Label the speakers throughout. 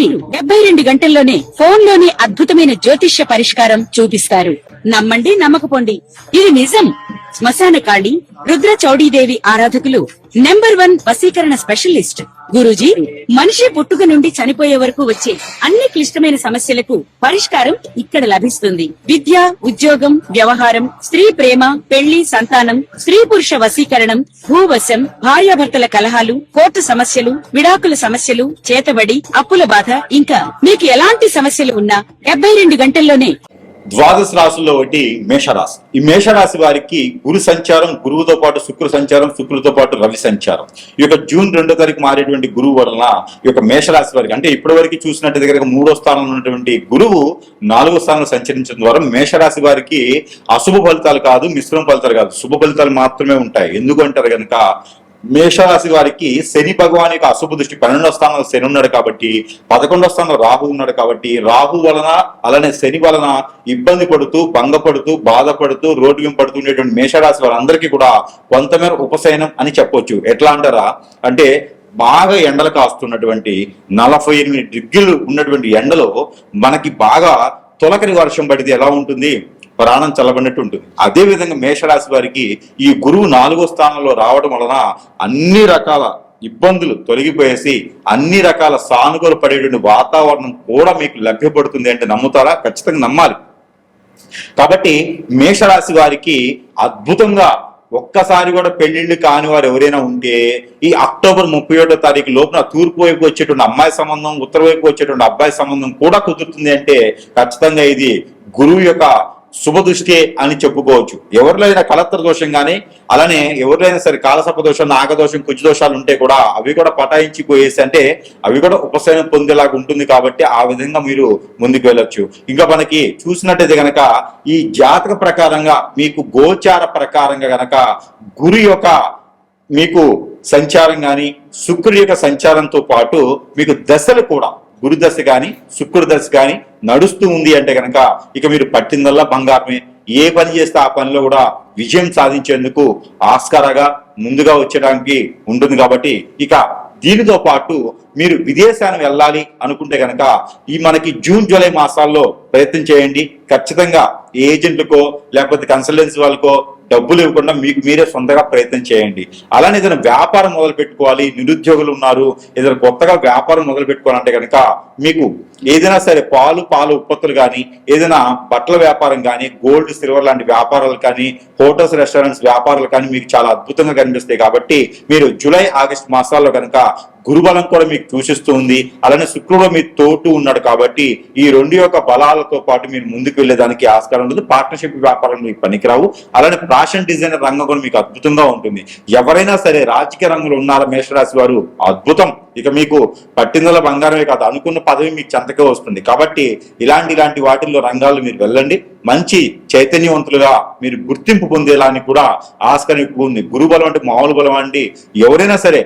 Speaker 1: వీరు 72 గంటల్లోనే ఫోన్ లోనే అద్భుతమైన జ్యోతిష్య పరిష్కారం చూపిస్తారు. నమ్మండి, నమ్మకపోండి, ఇది నిజం. శ్మశాన కాళి రుద్ర చౌడీదేవి ఆరాధకులు నంబర్ 1 వశీకరణ స్పెషలిస్ట్ గురూజీ. మనిషి పుట్టుక నుండి చనిపోయే వరకు వచ్చే అన్ని క్లిష్టమైన సమస్యలకు పరిష్కారం ఇక్కడ లభిస్తుంది. విద్య, ఉద్యోగం, వ్యవహారం, స్త్రీ ప్రేమ, పెళ్లి, సంతానం, స్త్రీ పురుష వశీకరణం, భూవశం, భార్యాభర్తల కలహాలు, కోర్టు సమస్యలు, విడాకుల సమస్యలు, చేతబడి, అప్పుల బాధ, ఇంకా మీకు ఎలాంటి సమస్యలు ఉన్నా 72 గంటల్లోనే.
Speaker 2: ద్వాదశ రాశుల్లో ఒకటి మేషరాశి. ఈ మేషరాశి వారికి గురు సంచారం, గురువుతో పాటు శుక్ర సంచారం, శుక్రుతో పాటు రవి సంచారం. ఈ యొక్క జూన్ 2వ తారీఖు మారేటువంటి గురువు వలన ఈ యొక్క మేషరాశి వారికి, అంటే ఇప్పటి వరకు చూసినట్టు దగ్గర 3వ స్థానంలో ఉన్నటువంటి గురువు 4వ స్థానంలో సంచరించడం ద్వారా మేషరాశి వారికి అశుభ ఫలితాలు కాదు, మిశ్రమ ఫలితాలు కాదు, శుభ ఫలితాలు మాత్రమే ఉంటాయి. ఎందుకంటారు కనుక మేషరాశి వారికి శని భగవాన్ యొక్క అశుభ దృష్టి 12వ స్థానంలో శని ఉన్నాడు కాబట్టి, 11వ స్థానంలో రాహు ఉన్నాడు కాబట్టి, రాహు వలన అలానే శని వలన ఇబ్బంది పడుతూ, భంగపడుతూ, బాధపడుతూ, రోడ్డు పడుతూ ఉండేటువంటి మేషరాశి వారందరికీ కూడా కొంతమేర ఉపశయనం అని చెప్పొచ్చు. ఎట్లా అంటారా అంటే, బాగా ఎండలు కాస్తున్నటువంటి 48 డిగ్రీలు ఉన్నటువంటి ఎండలో మనకి బాగా తొలకరి వర్షం పడితే ఎలా ఉంటుంది, ప్రాణం చల్లబడినట్టు ఉంటుంది. అదే విధంగా మేషరాశి వారికి ఈ గురువు 4వ స్థానంలో రావడం వలన అన్ని రకాల ఇబ్బందులు తొలగిపోయేసి అన్ని రకాల సానుకూల పడేటువంటి వాతావరణం కూడా మీకు లభ్యపడుతుంది. అంటే నమ్ముతారా? ఖచ్చితంగా నమ్మాలి. కాబట్టి మేషరాశి వారికి అద్భుతంగా ఒక్కసారి కూడా పెళ్లిళ్ళు కాని వారు ఎవరైనా ఉంటే ఈ అక్టోబర్ 31వ తారీఖు లోపున తూర్పు వైపు వచ్చేటువంటి అమ్మాయి సంబంధం, ఉత్తర వైపు వచ్చేటువంటి అబ్బాయి సంబంధం కూడా కుదురుతుంది. అంటే ఖచ్చితంగా ఇది గురువు యొక్క శుభ దృష్టి అని చెప్పుకోవచ్చు. ఎవరిలో కలత్ర దోషం కానీ, అలానే ఎవరిలో సరే కాలసర్ప దోషం, నాగదోషం, కుజ దోషాలు ఉంటే కూడా అవి కూడా పటాయించిపోయేసి అంటే అవి కూడా ఉపశమనం పొందేలాగా ఉంటుంది. కాబట్టి ఆ విధంగా మీరు ముందుకు వెళ్ళొచ్చు. ఇంకా మనకి చూసినట్టయితే గనక ఈ జాతక ప్రకారంగా మీకు గోచార ప్రకారంగా గనక గురు యొక్క మీకు సంచారం కానీ, శుక్రుడి యొక్క సంచారంతో పాటు మీకు దశలు కూడా, గురు దశ కానీ శుక్రుడి దశ కానీ నడుస్తూ ఉంది అంటే కనుక ఇక మీరు పట్టిందల్లా బంగారమే. ఏ పని చేస్తే ఆ పనిలో కూడా విజయం సాధించేందుకు ఆస్కారగా ముందుగా వచ్చేయడానికి ఉంటుంది. కాబట్టి ఇక దీనితో పాటు మీరు విదేశానికి వెళ్ళాలి అనుకుంటే కనుక ఈ మనకి జూన్ జూలై మాసాల్లో ప్రయత్నం చేయండి. ఖచ్చితంగా ఏజెంట్లకో లేకపోతే కన్సల్టెన్సీ వాళ్ళకో డబ్బులు ఇవ్వకుండా మీకు మీరే సొంతగా ప్రయత్నం చేయండి. అలానే ఏదైనా వ్యాపారం మొదలు పెట్టుకోవాలి, నిరుద్యోగులు ఉన్నారు, ఏదైనా కొత్తగా వ్యాపారం మొదలు పెట్టుకోవాలంటే కనుక మీకు ఏదైనా సరే పాల ఉత్పత్తులు కానీ, ఏదైనా బట్టల వ్యాపారం కానీ, గోల్డ్ సిల్వర్ లాంటి వ్యాపారాలు కానీ, హోటల్స్ రెస్టారెంట్స్ వ్యాపారాలు కానీ మీకు చాలా అద్భుతంగా కనిపిస్తాయి. కాబట్టి మీరు జూలై ఆగస్టు మాసాల్లో కనుక గురుబలం కూడా మీకు సూచిస్తూ ఉంది. అలానే శుక్రుడు మీ తోటు ఉన్నాడు కాబట్టి ఈ రెండు యొక్క బలాలతో పాటు మీరు ముందుకు వెళ్ళేదానికి ఆస్కారం ఉంటుంది. పార్ట్నర్షిప్ వ్యాపారం మీకు పనికిరావు. అలానే ఫ్యాషన్ డిజైనర్ రంగం కూడా మీకు అద్భుతంగా ఉంటుంది. ఎవరైనా సరే రాజకీయ రంగంలో ఉన్నారా మేషరాశి వారు, అద్భుతం. ఇక మీకు పట్టిందల బంగారమే కాదు, అనుకున్న పదవి మీకు చెంతకే వస్తుంది. కాబట్టి ఇలాంటి వాటిల్లో రంగాల్లో మీరు వెళ్ళండి. మంచి చైతన్యవంతులుగా మీరు గుర్తింపు పొందేలా అని కూడా ఆస్కారం ఎక్కువ ఉంది. గురుబలం అంటే మామూలు బలం అండి. ఎవరైనా సరే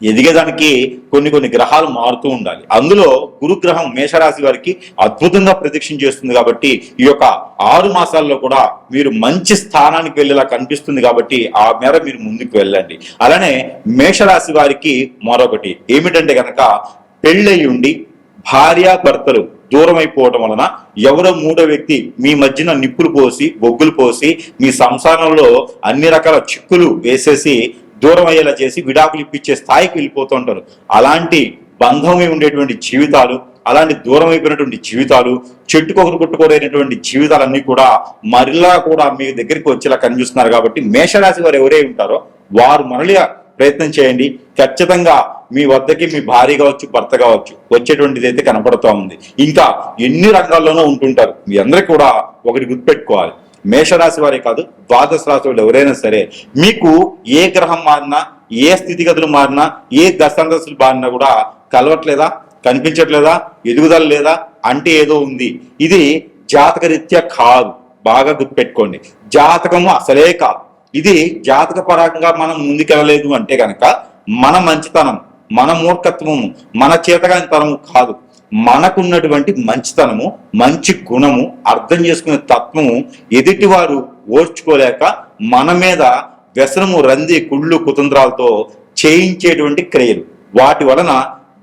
Speaker 2: ఎదిగేదానికి కొన్ని గ్రహాలు మారుతూ ఉండాలి. అందులో గురుగ్రహం మేషరాశి వారికి అద్భుతంగా ప్రదక్షిణ చేస్తుంది. కాబట్టి ఈ యొక్క 6 మాసాల్లో కూడా మీరు మంచి స్థానానికి వెళ్ళేలా కనిపిస్తుంది. కాబట్టి ఆ మేర మీరు ముందుకు వెళ్ళండి. అలానే మేషరాశి వారికి మరొకటి ఏమిటంటే కనుక పెళ్ళయి ఉండి భార్యాభర్తలు దూరం అయిపోవడం వలన ఎవరో మూడో వ్యక్తి మీ మధ్యన నిప్పులు పోసి, బొగ్గులు పోసి మీ సంసారంలో అన్ని రకాల చిక్కులు వేసేసి దూరం అయ్యేలా చేసి విడాకులు ఇప్పించే స్థాయికి వెళ్ళిపోతూ ఉంటారు. అలాంటి బంధమై ఉండేటువంటి జీవితాలు, అలాంటి దూరం అయిపోయినటువంటి జీవితాలు, చెట్టుకొకరు కొట్టుకోలేనటువంటి జీవితాలన్నీ కూడా మరలా కూడా మీ దగ్గరికి వచ్చేలా కనిపిస్తున్నారు. కాబట్టి మేషరాశి వారు ఎవరే ఉంటారో వారు మరలి ప్రయత్నం చేయండి. ఖచ్చితంగా మీ వద్దకి మీ భార్య కావచ్చు, భర్త కావచ్చు వచ్చేటువంటిది అయితే కనపడుతూ ఉంది. ఇంకా ఎన్ని రంగాల్లోనూ ఉంటుంటారు. మీ అందరికీ కూడా ఒకటి గుర్తుపెట్టుకోవాలి, మేషరాశి వారే కాదు ద్వాదశ రాశి వాళ్ళు ఎవరైనా సరే మీకు ఏ గ్రహం మారినా, ఏ స్థితిగతులు మారినా, ఏ దశాంతస్తులు మారినా కూడా కలవట్లేదా, కనిపించట్లేదా, ఎదుగుదల లేదా అంటే ఏదో ఉంది. ఇది జాతక రీత్యా కాదు. బాగా గుర్తుపెట్టుకోండి, జాతకము అసలే కాదు. ఇది జాతక పరంగా మనం ముందుకెళ్ళలేదు అంటే కనుక మన మంచితనం, మన మూర్ఖత్వము, మన చేతగానితనము కాదు. మనకున్నటువంటి మంచితనము, మంచి గుణము, అర్థం చేసుకునే తత్వము ఎదుటివారు ఓర్చుకోలేక మన మీద వ్యసనము, రంది, కుళ్ళు, కుతంత్రాలతో చేయించేటువంటి క్రియలు, వాటి వలన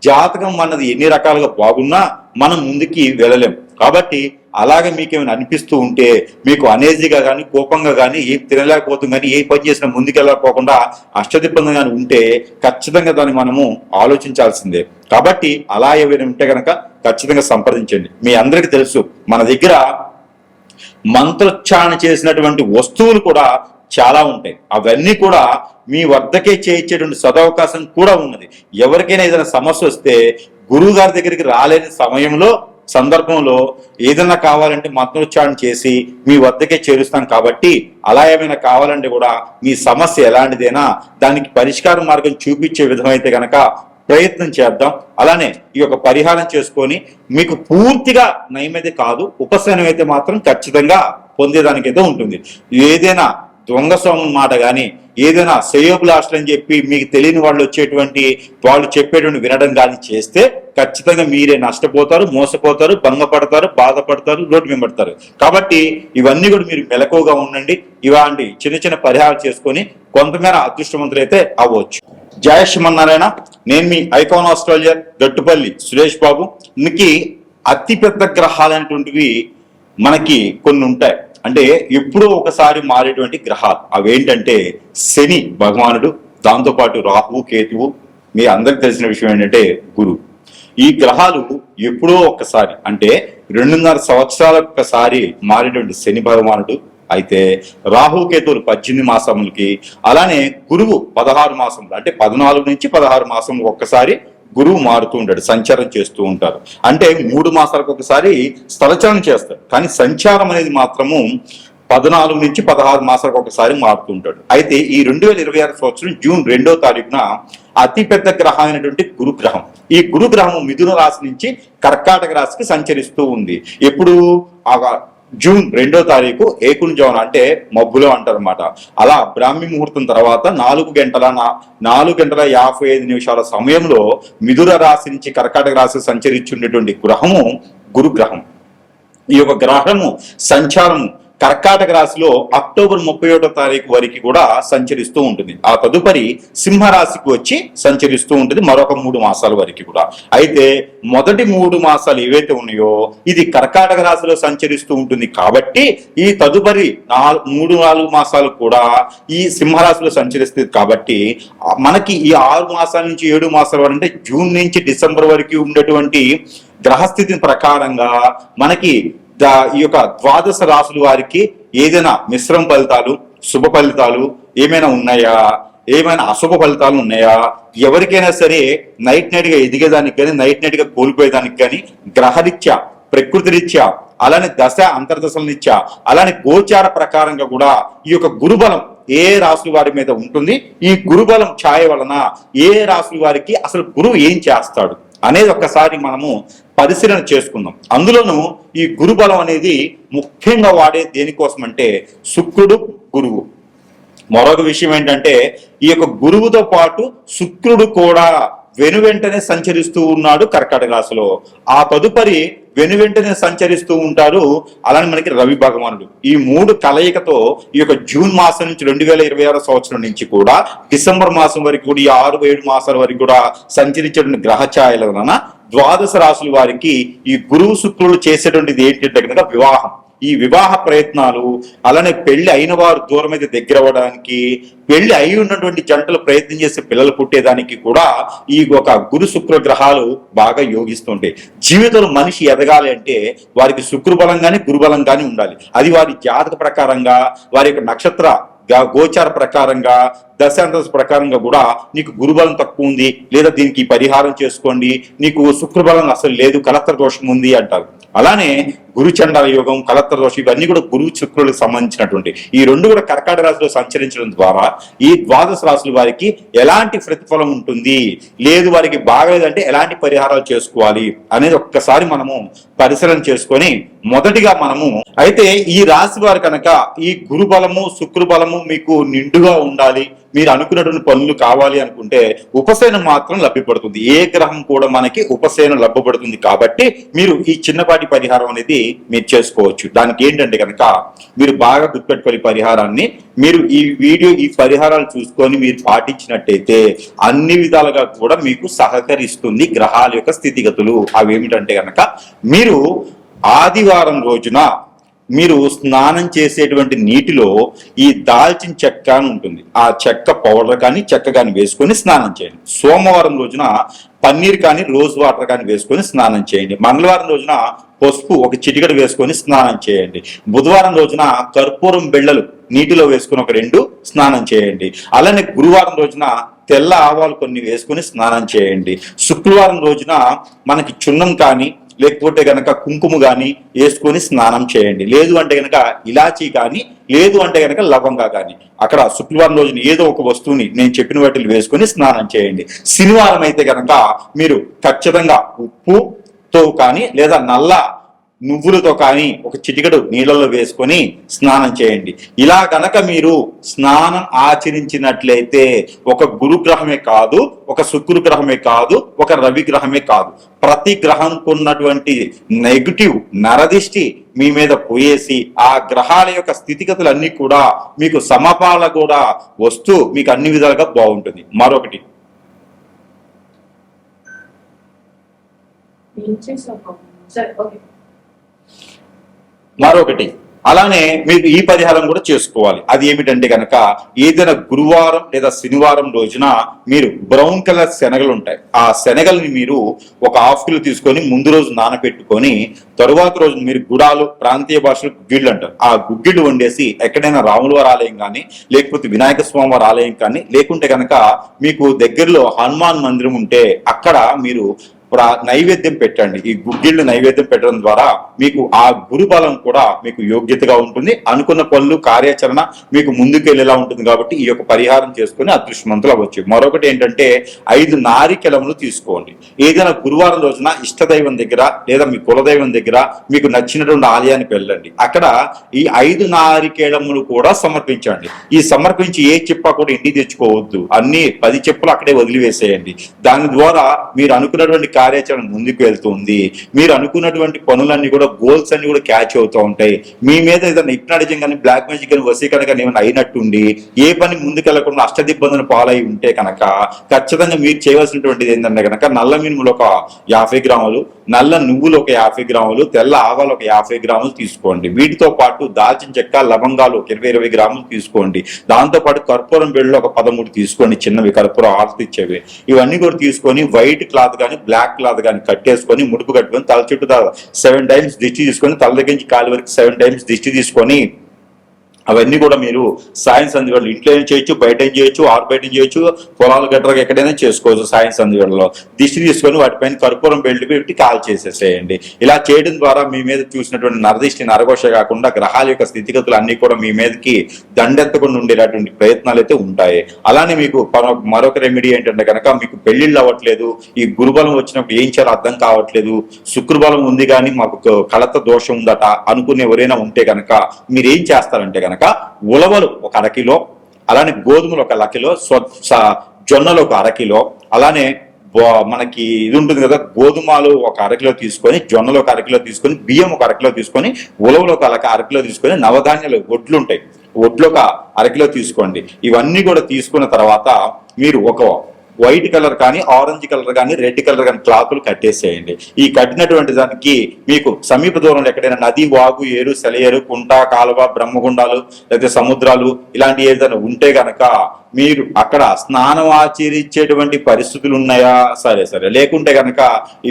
Speaker 2: జాతకం మనది ఎన్ని రకాలుగా బాగున్నా మనం ముందుకి వెళ్ళలేం. కాబట్టి అలాగే మీకేమైనా అనిపిస్తూ ఉంటే, మీకు అనేజీగా కానీ కోపంగా కానీ ఏం తినలేకపోతుంది కానీ ఏ పని చేసినా ముందుకెళ్ళకపోకుండా అష్టదిబ్బందిగా కానీ ఉంటే ఖచ్చితంగా దాన్ని మనము ఆలోచించాల్సిందే. కాబట్టి అలా ఏమైనా ఉంటే కనుక ఖచ్చితంగా సంప్రదించండి. మీ అందరికీ తెలుసు మన దగ్గర మంత్రోచ్చారణ చేసినటువంటి వస్తువులు కూడా చాలా ఉంటాయి. అవన్నీ కూడా మీ వద్దకే చేయించేటువంటి సదవకాశం కూడా ఉన్నది. ఎవరికైనా ఏదైనా సమస్య వస్తే గురువు గారి దగ్గరికి రాలేని సమయంలో సందర్భంలో ఏదైనా కావాలంటే మంత్రోచ్చారణ చేసి మీ వద్దకే చేరుస్తాం. కాబట్టి అలా ఏమైనా కావాలంటే కూడా మీ సమస్య ఎలాంటిదైనా దానికి పరిష్కార మార్గం చూపించే విధమైతే గనక ప్రయత్నం చేద్దాం. అలానే ఈ యొక్క పరిహారం చేసుకొని మీకు పూర్తిగా నయమైతే కాదు, ఉపశమనం అయితే మాత్రం ఖచ్చితంగా పొందేదానికైతే ఉంటుంది. ఏదైనా దొంగ సోమం మాట కానీ, ఏదైనా శ్రేయోభిలాషులు అని చెప్పి మీకు తెలియని వాళ్ళు వచ్చేటువంటి వాళ్ళు చెప్పేటువంటి వినడం కానీ చేస్తే ఖచ్చితంగా మీరే నష్టపోతారు, మోసపోతారు, భంగపడతారు, బాధపడతారు, రోడ్డు వెంబడతారు. కాబట్టి ఇవన్నీ కూడా మీరు మెలకువగా ఉండండి. ఇలాంటి చిన్న చిన్న పరిహారం చేసుకొని కొంతమేర అదృష్టవంతులైతే అవ్వచ్చు. జయ శ్రీమన్నారాయణ. నేను మీ ఐకాన్ ఆస్ట్రాలజర్ గట్టుపల్లి సురేష్ బాబు. మీకు అతిపెద్ద గ్రహాలైనటువంటివి మనకి కొన్ని ఉంటాయి, అంటే ఎప్పుడో ఒకసారి మారేటువంటి గ్రహాలు. అవేంటంటే శని భగవానుడు, దాంతోపాటు రాహు కేతువు, మీ అందరికి తెలిసిన విషయం ఏంటంటే గురువు. ఈ గ్రహాలు ఎప్పుడో ఒక్కసారి అంటే 2.5 సంవత్సరాలకు ఒకసారి మారేటువంటి శని భగవానుడు అయితే, రాహుకేతువులు 18 మాసములకి, అలానే గురువు 16 మాసములు అంటే 14 నుంచి 16 మాసములు ఒక్కసారి గురువు మారుతూ ఉంటాడు, సంచారం చేస్తూ ఉంటారు. అంటే 3 మాసాలకు ఒకసారి స్థలచలనం చేస్తారు. కానీ సంచారం అనేది మాత్రము 14 నుంచి 16 మాసాలకు ఒకసారి మారుతూ ఉంటాడు. అయితే ఈ 2026 సంవత్సరం జూన్ 2వ తారీఖున అతిపెద్ద గ్రహం అయినటువంటి గురుగ్రహం, ఈ గురుగ్రహం మిథున రాశి నుంచి కర్కాటక రాశికి సంచరిస్తూ ఉంది. ఎప్పుడు జూన్ 2వ తారీఖు ఏకునిజామున అంటే మబ్బులో అంటారన్నమాట. అలా బ్రాహ్మీ ముహూర్తం తర్వాత 4 గంటల 55 సమయంలో మిథున రాశి నుంచి కర్కాటక రాశి సంచరించుండేటువంటి గ్రహము గురుగ్రహం. ఈ యొక్క గ్రహము సంచారము కర్కాటక రాశిలో అక్టోబర్ 31వ తారీఖు వరకు కూడా సంచరిస్తూ ఉంటుంది. ఆ తదుపరి సింహరాశికి వచ్చి సంచరిస్తూ ఉంటుంది మరొక 3 మాసాల వరకు కూడా. అయితే మొదటి 3 మాసాలు ఏవైతే ఉన్నాయో ఇది కర్కాటక రాశిలో సంచరిస్తూ ఉంటుంది. కాబట్టి ఈ తదుపరి 3-4 మాసాలు కూడా ఈ సింహరాశిలో సంచరిస్తుంది. కాబట్టి మనకి ఈ 6 మాసాల నుంచి 7 మాసాల వరకు అంటే జూన్ నుంచి డిసెంబర్ వరకు ఉండేటువంటి గ్రహస్థితి ప్రకారంగా మనకి ఈ యొక్క 12 రాశుల వారికి ఏదైనా మిశ్రమ ఫలితాలు, శుభ ఫలితాలు ఏమైనా ఉన్నాయా, ఏమైనా అశుభ ఫలితాలు ఉన్నాయా, ఎవరికైనా సరే నైట్ గా ఎదిగేదానికి కానీ నైట్ గా కోల్పోయేదానికి కానీ గ్రహరీత్యా, ప్రకృతి రీత్యా, అలానే దశ అంతర్దశల రీత్యా, అలానే గోచార ప్రకారంగా కూడా ఈ యొక్క గురుబలం ఏ రాశుల వారి మీద ఉంటుంది, ఈ గురుబలం ఛాయ వలన ఏ రాశుల వారికి అసలు గురువు ఏం చేస్తాడు అనేది ఒక్కసారి మనము పరిశీలన చేసుకుందాం. అందులోనూ ఈ గురుబలం అనేది ముఖ్యంగా వాడే దేనికోసం అంటే శుక్రుడు గురువు. మరొక విషయం ఏంటంటే ఈ యొక్క గురువుతో పాటు శుక్రుడు కూడా వెనువెంటనే సంచరిస్తూ ఉన్నాడు కర్కాటక రాశిలో. ఆ తదుపరి వెనువెంటనే సంచరిస్తూ ఉంటారు అలానే మనకి రవి భగవానుడు. ఈ 3 కలయికతో ఈ యొక్క జూన్ మాసం నుంచి 2026 సంవత్సరం నుంచి కూడా డిసెంబర్ మాసం వరకు కూడా ఈ 6-7 మాసాల వరకు కూడా సంచరించేటువంటి గ్రహ ఛాయల వలన 12 రాశుల వారికి ఈ గురువు శుక్రులు చేసేటువంటిది ఏంటంటే కనుక వివాహం. ఈ వివాహ ప్రయత్నాలు, అలానే పెళ్లి అయిన వారు దూరం అయితే దగ్గర అవ్వడానికి, పెళ్లి అయి ఉన్నటువంటి జంటలు ప్రయత్నం చేసి పిల్లలు పుట్టేదానికి కూడా ఈ ఒక గురు శుక్ర గ్రహాలు బాగా యోగిస్తుంటాయి. జీవితంలో మనిషి ఎదగాలి అంటే వారికి శుక్రబలం కానీ గురుబలం కానీ ఉండాలి. అది వారి జాతక ప్రకారంగా, వారి యొక్క నక్షత్ర గోచార ప్రకారంగా, దశాంతర ప్రకారంగా కూడా నీకు గురుబలం తక్కువ ఉంది లేదా దీనికి పరిహారం చేసుకోండి, నీకు శుక్రబలం అసలు లేదు, కలత్ర దోషం ఉంది అంటారు. అలానే గురుచండాల యోగం, కలత్ర దోషం ఇవన్నీ కూడా గురువు శుక్రులకు సంబంధించినటువంటి ఈ 2 కూడా కర్కాటక రాశిలో సంచరించడం ద్వారా ఈ 12 రాశుల వారికి ఎలాంటి ప్రతిఫలం ఉంటుంది, లేదు వారికి బాగలేదంటే ఎలాంటి పరిహారాలు చేసుకోవాలి అనేది ఒక్కసారి మనము పరిశీలన చేసుకొని మొదటిగా మనము అయితే ఈ రాశి వారు కనుక ఈ గురుబలము శుక్రబలము మీకు నిండుగా ఉండాలి, మీరు అనుకున్నటువంటి పనులు కావాలి అనుకుంటే ఉపశమనం మాత్రం లభ్యపడుతుంది. ఏ గ్రహం కూడా మనకి ఉపశమనం లభ్యపడుతుంది కాబట్టి మీరు ఈ చిన్నపాటి పరిహారం అనేది మీరు చేసుకోవచ్చు. దానికి ఏంటంటే కనుక మీరు బాగా గుర్తుపెట్టుకోవాలి పరిహారాన్ని. మీరు ఈ వీడియో ఈ పరిహారాలు చూసుకొని మీరు పాటించినట్టయితే అన్ని విధాలుగా కూడా మీకు సహకరిస్తుంది గ్రహాల యొక్క స్థితిగతులు. అవి ఏమిటంటే కనుక మీరు ఆదివారం రోజున మీరు స్నానం చేసేటువంటి నీటిలో ఈ దాల్చిన చెక్క అని ఉంటుంది, ఆ చెక్క పౌడర్ కానీ చెక్క కానీ వేసుకొని స్నానం చేయండి. సోమవారం రోజున పన్నీర్ కానీ రోజ్ వాటర్ కానీ వేసుకొని స్నానం చేయండి. మంగళవారం రోజున పసుపు ఒక చిటికెడు వేసుకొని స్నానం చేయండి. బుధవారం రోజున కర్పూరం బిళ్ళలు నీటిలో వేసుకొని ఒక 2 స్నానం చేయండి. అలానే గురువారం రోజున తెల్ల ఆవాలు కొన్ని వేసుకొని స్నానం చేయండి. శుక్రవారం రోజున మనకి చున్నం కానీ లేకపోతే గనక కుంకుమ కానీ వేసుకొని స్నానం చేయండి. లేదు అంటే గనక ఇలాచీ కానీ, లేదు అంటే గనక లవంగా కానీ అక్కడ శుక్రవారం రోజున ఏదో ఒక వస్తువుని నేను చెప్పిన వాటిని వేసుకొని స్నానం చేయండి. శనివారం అయితే గనక మీరు ఖచ్చితంగా ఉప్పుతో కానీ లేదా నల్ల నువ్వులతో కానీ ఒక చిటికెడు నీళ్ళలో వేసుకొని స్నానం చేయండి. ఇలా గనక మీరు స్నానం ఆచరించినట్లయితే ఒక గురుగ్రహమే కాదు, ఒక శుక్రు గ్రహమే కాదు, ఒక రవి గ్రహమే కాదు, ప్రతి గ్రహంకు ఉన్నటువంటి నెగిటివ్ నరదిష్టి మీ మీద పోయేసి ఆ గ్రహాల యొక్క స్థితిగతులన్నీ కూడా మీకు సమపాల కూడా వస్తూ మీకు అన్ని విధాలుగా బాగుంటుంది. మరొకటి అలానే మీరు ఈ పరిహారం కూడా చేసుకోవాలి. అది ఏమిటంటే కనుక ఏదైనా గురువారం లేదా శనివారం రోజున మీరు బ్రౌన్ కలర్ శనగలు ఉంటాయి, ఆ శనగల్ని మీరు ఒక హాఫ్ కిలో తీసుకొని ముందు రోజు నానబెట్టుకొని తరువాత రోజు మీరు గుడాలు, ప్రాంతీయ భాషలో గుగ్గిళ్ళు అంటారు, ఆ గుగ్గిళ్ళు వండేసి ఎక్కడైనా రాములవారి ఆలయం కానీ లేకపోతే వినాయక స్వామి వారి ఆలయం కానీ లేకుంటే కనుక మీకు దగ్గరలో హనుమాన్ మందిరం ఉంటే అక్కడ మీరు నైవేద్యం పెట్టండి. ఈ గుగ్గిళ్ళు నైవేద్యం పెట్టడం ద్వారా మీకు ఆ గురు బలం కూడా మీకు యోగ్యతగా ఉంటుంది, అనుకున్న పనులు కార్యాచరణ మీకు ముందుకు వెళ్ళేలా ఉంటుంది. కాబట్టి ఈ యొక్క పరిహారం చేసుకుని అదృష్టవంతులు అవ్వచ్చు. మరొకటి ఏంటంటే 5 నారికెలములు తీసుకోండి. ఏదైనా గురువారం రోజున ఇష్టదైవం దగ్గర లేదా మీ కులదైవం దగ్గర మీకు నచ్చినటువంటి ఆలయానికి వెళ్ళండి. అక్కడ ఈ 5 నారికేళములు కూడా సమర్పించండి. ఈ సమర్పించి ఏ చెప్ప కూడా ఇంటికి తెచ్చుకోవద్దు, అన్ని 10 చెప్పులు అక్కడే వదిలివేసేయండి. దాని ద్వారా మీరు అనుకున్నటువంటి కార్యాచరణ ముందుకు వెళ్తుంది. మీరు అనుకున్నటువంటి పనులన్నీ కూడా గోల్స్ అన్ని కూడా క్యాచ్ అవుతూ ఉంటాయి. మీ మీద ఏదైనా హిప్నాటిజం కానీ బ్లాక్ మ్యాజిక్ కానీ వశీకరణ కానీ ఏమైనా అయినట్టుండి ఏ పని ముందుకెళ్లకుండా అష్టదిబ్బందులు పాలై ఉంటే కనుక ఖచ్చితంగా మీరు చేయవలసినటువంటిది ఏంటంటే కనుక నల్ల మినుములు ఒక 50 గ్రాములు, నల్ల నువ్వులు ఒక 50 గ్రాములు, తెల్ల ఆవాలు ఒక 50 గ్రాములు తీసుకోండి. వీటితో పాటు దాల్చిన చెక్క, లవంగాలు ఒక 20 గ్రాములు తీసుకోండి. దాంతో పాటు కర్పూరం బిళ్ళలు ఒక 13 తీసుకోండి, చిన్నవి కర్పూరం ఆకులు ఇచ్చేవి. ఇవన్నీ కూడా తీసుకొని వైట్ క్లాత్ కానీ బ్లాక్ క్లాత్ కానీ కట్టేసుకొని ముడుపు కట్టుకొని తల చుట్టూ 7 టైమ్స్ దిష్టి తీసుకొని తల దగ్గర నుంచి కాలు వరకు 7 టైమ్స్ దిష్టి తీసుకొని అవన్నీ కూడా మీరు సాయం సంధివేళలో ఇంట్లో ఏం చేయొచ్చు, బయట ఏం చేయొచ్చు, బయట ఏం చేయొచ్చు, పొలాలు గట్రగా ఎక్కడైనా చేసుకోవచ్చు. సాయం సంధివేళలో దిష్టి తీసుకొని వాటిపైన కర్పూరం బెల్ట్ పెట్టి కాల్ చేసేసేయండి. ఇలా చేయడం ద్వారా మీ మీద చూసినటువంటి నరదిష్టి నరఘోష కాకుండా గ్రహాల యొక్క స్థితిగతులు అన్ని కూడా మీ మీదకి దండెత్తకుండా ఉండేటటువంటి ప్రయత్నాలు అయితే ఉంటాయి. అలానే మీకు మరొక రెమెడీ ఏంటంటే కనుక మీకు పెళ్లిళ్ళు అవ్వట్లేదు, ఈ గురుబలం వచ్చినప్పుడు ఏం చేయాలో అర్థం కావట్లేదు, శుక్రబలం ఉంది కానీ మాకు కలత దోషం ఉందట అనుకునే ఎవరైనా ఉంటే కనుక మీరు ఏం చేస్తారంటే కనుక ఉలవలు ఒక 1/2 కిలో, అలానే గోధుమలు ఒక 1 కిలో, జొన్నలు ఒక 1/2 కిలో, అలానే మనకి ఇది ఉంటుంది కదా గోధుమలు ఒక 1/2 కిలో తీసుకొని, జొన్నలు ఒక 1/2 కిలో తీసుకొని, బియ్యం ఒక 1/2 కిలో తీసుకొని, ఉలవలు ఒక 1/2 కిలో తీసుకొని, నవధాన్యాలు ఒడ్లు ఉంటాయి, ఒడ్లు ఒక 1/2 కిలో తీసుకోండి. ఇవన్నీ కూడా తీసుకున్న తర్వాత మీరు ఒక వైట్ కలర్ కానీ, ఆరెంజ్ కలర్ కానీ, రెడ్ కలర్ కానీ క్లాతులు కట్టేసేయండి. ఈ కట్టినటువంటి దానికి మీకు సమీప దూరంలో ఎక్కడైనా నది, వాగు, ఏరు, సెలయేరు, కుంట, కాలువ, బ్రహ్మగుండాలు లేదా సముద్రాలు ఇలాంటి ఏదైనా ఉంటే గనక మీరు అక్కడ స్నానం ఆచరించేటువంటి పరిస్థితులు ఉన్నాయా సరే, లేకుంటే కనుక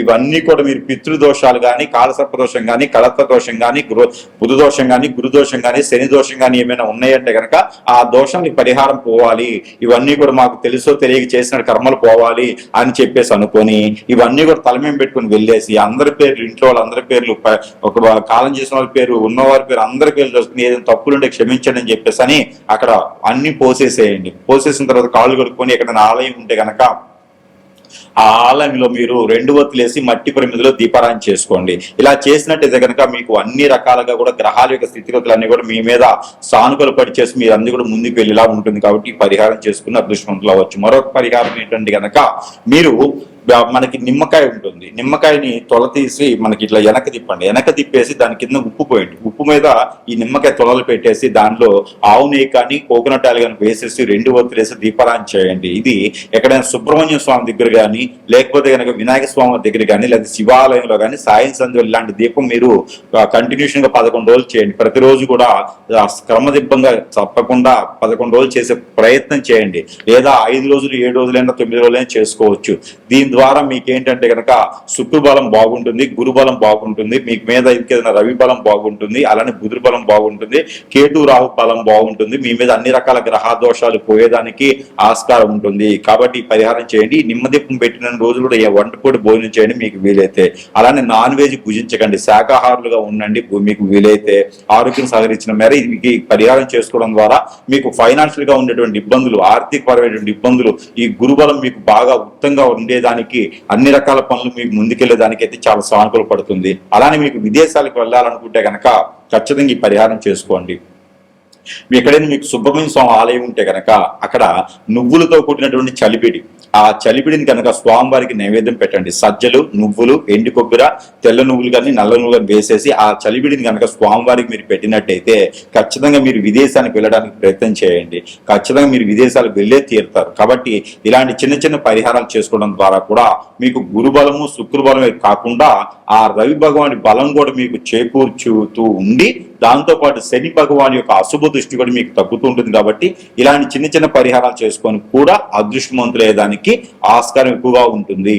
Speaker 2: ఇవన్నీ కూడా మీరు పితృదోషాలు కానీ, కాలసర్ప దోషం కానీ, కళత్వ దోషం కానీ, బుధ దోషం కానీ, గురుదోషం కానీ, శని దోషం కానీ ఏమైనా ఉన్నాయంటే కనుక ఆ దోషానికి పరిహారం పోవాలి, ఇవన్నీ కూడా మాకు తెలుసో తెలియక చేసిన కర్మలు పోవాలి అని చెప్పేసి అనుకొని ఇవన్నీ కూడా తలమేం పెట్టుకుని వెళ్ళేసి అందరి పేర్లు, ఇంట్లో వాళ్ళందరి పేర్లు, ఒక కాలం చేసిన వాళ్ళ పేరు, ఉన్నవారి పేరు, అందరి పేర్లు చూసుకుని ఏదైనా తప్పులుంటే క్షమించండి అని చెప్పేసి అని అక్కడ అన్ని పోసేసేయండి. పోసేసిన తర్వాత కాళ్ళు కడుక్కొని ఎక్కడైనా ఆలయం ఉంటే కనుక ఆ ఆలయంలో మీరు 2 ఒత్తులేసి మట్టి ప్రమిదిలో దీపారాయణ చేసుకోండి. ఇలా చేసినట్టయితే కనుక మీకు అన్ని రకాలుగా కూడా గ్రహాల యొక్క స్థితిగతులన్నీ కూడా మీ మీద సానుకూల పడిచేసి మీరు అన్ని కూడా ముందుకు వెళ్ళేలా ఉంటుంది. కాబట్టి ఈ పరిహారం చేసుకుని అదృష్టవంతులు అవ్వచ్చు. మరొక పరిహారం ఏంటంటే కనుక మీరు మనకి నిమ్మకాయ ఉంటుంది, నిమ్మకాయని తొల తీసి మనకి ఇట్లా వెనక తిప్పండి, వెనక తిప్పేసి దాని కింద ఉప్పు పోయండి, ఉప్పు మీద ఈ నిమ్మకాయ తొలలు పెట్టేసి దానిలో ఆవు నెయ్యి కానీ కోకోనట్ ఆయిల్ కానీ వేసేసి 2 ఒత్తులేసి దీపారాయణ చేయండి. ఇది ఎక్కడైనా సుబ్రహ్మణ్య స్వామి దగ్గర కానీ లేకపోతే కనుక వినాయక స్వామి దగ్గర కానీ లేదా శివాలయంలో కానీ సాయం సంధ్య ఇలాంటి దీపం మీరు కంటిన్యూషన్ గా 11 రోజులు చేయండి. ప్రతిరోజు కూడా క్రమదిబ్బంగా తప్పకుండా 11 రోజులు చేసే ప్రయత్నం చేయండి. లేదా 5 రోజులు 7 రోజులైనా 9 రోజులైనా చేసుకోవచ్చు. దీని ద్వారా మీకు ఏంటంటే కనుక శుక్రబలం బాగుంటుంది, గురుబలం బాగుంటుంది, మీకు మీద ఇంకేదైనా రవి బలం బాగుంటుంది, అలానే బుధుడు బలం బాగుంటుంది, కేతు రాహు బలం బాగుంటుంది, మీ మీద అన్ని రకాల గ్రహ దోషాలు పోయేదానికి ఆస్కారం ఉంటుంది. కాబట్టి పరిహారం చేయండి. నిమ్మదీపం పెట్టిన రోజులు కూడా వంటపూడి భోజనం చేయండి మీకు వీలైతే. అలానే నాన్ వెజ్ భుజించకండి, శాకాహారులుగా ఉండండి మీకు వీలైతే. ఆరోగ్యం సహకరించిన మేర ఈ పరిహారం చేసుకోవడం ద్వారా మీకు ఫైనాన్షియల్ గా ఉండేటువంటి ఇబ్బందులు, ఆర్థిక పరమైనటువంటి ఇబ్బందులు, ఈ గురుబలం మీకు బాగా ఉత్తంగా ఉండేదానికి అన్ని రకాల పనులు మీకు ముందుకెళ్లేదానికి అయితే చాలా సానుకూల పడుతుంది. అలానే మీకు విదేశాలకు వెళ్ళాలనుకుంటే కనుక ఖచ్చితంగా ఈ పరిహారం చేసుకోండి. ఎక్కడైనా మీకు సుబ్రహ్మణ్య స్వామి ఆలయం ఉంటే కనుక అక్కడ నువ్వులతో కూడినటువంటి చలిపిడి, ఆ చలిపిడిని కనుక స్వామివారికి నైవేద్యం పెట్టండి. సజ్జలు, నువ్వులు, ఎండు కొబ్బరి, తెల్ల నువ్వులు కానీ నల్ల నువ్వులు కానీ వేసేసి ఆ చలిపిడిని కనుక స్వామివారికి మీరు పెట్టినట్టయితే ఖచ్చితంగా మీరు విదేశానికి వెళ్ళడానికి ప్రయత్నం చేయండి. ఖచ్చితంగా మీరు విదేశాలకు వెళ్ళే తీరుతారు. కాబట్టి ఇలాంటి చిన్న చిన్న పరిహారాలు చేసుకోవడం ద్వారా కూడా మీకు గురుబలము శుక్రబలమే కాకుండా ఆ రవి భగవాని బలం కూడా మీకు చేకూర్చుతూ ఉండి దాంతో పాటు శని భగవాన్ యొక్క అశుభ దృష్టి కూడా మీకు తగ్గుతూ ఉంటుంది. కాబట్టి ఇలాంటి చిన్న చిన్న పరిహారాలు చేసుకొని కూడా అదృష్టవంతులయ్యేదానికి ఆస్కారం ఎక్కువగా ఉంటుంది.